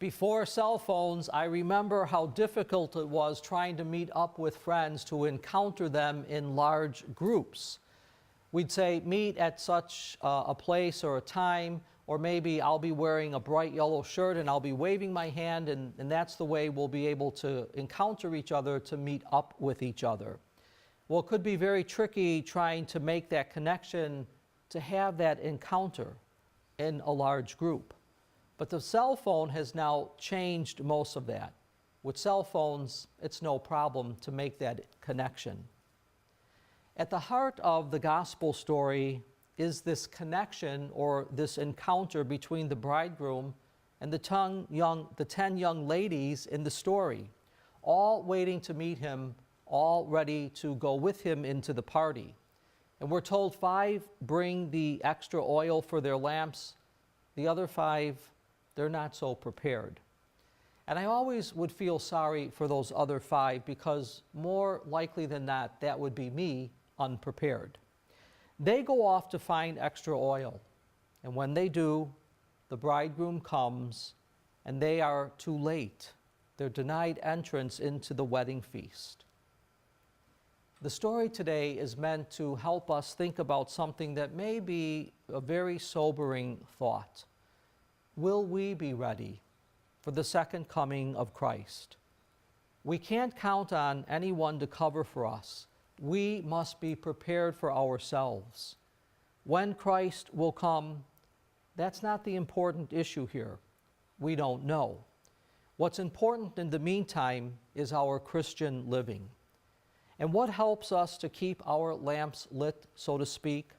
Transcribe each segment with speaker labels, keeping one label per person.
Speaker 1: Before cell phones, I remember how difficult it was trying to meet up with friends to encounter them in large groups. We'd say, meet at such a place or a time, or maybe I'll be wearing a bright yellow shirt and I'll be waving my hand, and that's the way we'll be able to encounter each other, to meet up with each other. Well, it could be very tricky trying to make that connection, to have that encounter in a large group. But the cell phone has now changed most of that. With cell phones, it's no problem to make that connection. At the heart of the gospel story is this connection, or this encounter between the bridegroom and the 10 young ladies in the story, all waiting to meet him, all ready to go with him into the party. And we're told 5 bring the extra oil for their lamps. The other 5, they're not so prepared. And I always would feel sorry for those other 5, because more likely than not, that would be me, unprepared. They go off to find extra oil. And when they do, the bridegroom comes, and they are too late. They're denied entrance into the wedding feast. The story today is meant to help us think about something that may be a very sobering thought. Will we be ready for the second coming of Christ? We can't count on anyone to cover for us. We must be prepared for ourselves. When Christ will come, that's not the important issue here. We don't know. What's important in the meantime is our Christian living. And what helps us to keep our lamps lit, so to speak?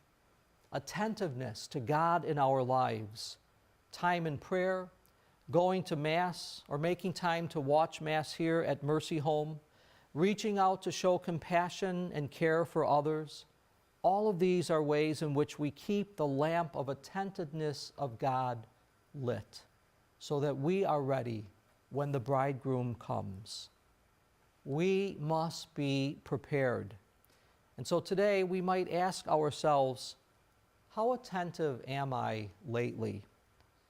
Speaker 1: Attentiveness to God in our lives. Time in prayer, going to Mass, or making time to watch Mass here at Mercy Home, reaching out to show compassion and care for others. All of these are ways in which we keep the lamp of attentiveness of God lit, so that we are ready when the bridegroom comes. We must be prepared. And so today we might ask ourselves, how attentive am I lately?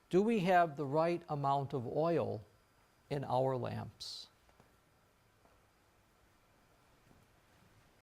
Speaker 1: Do we have the right amount of oil in our lamps?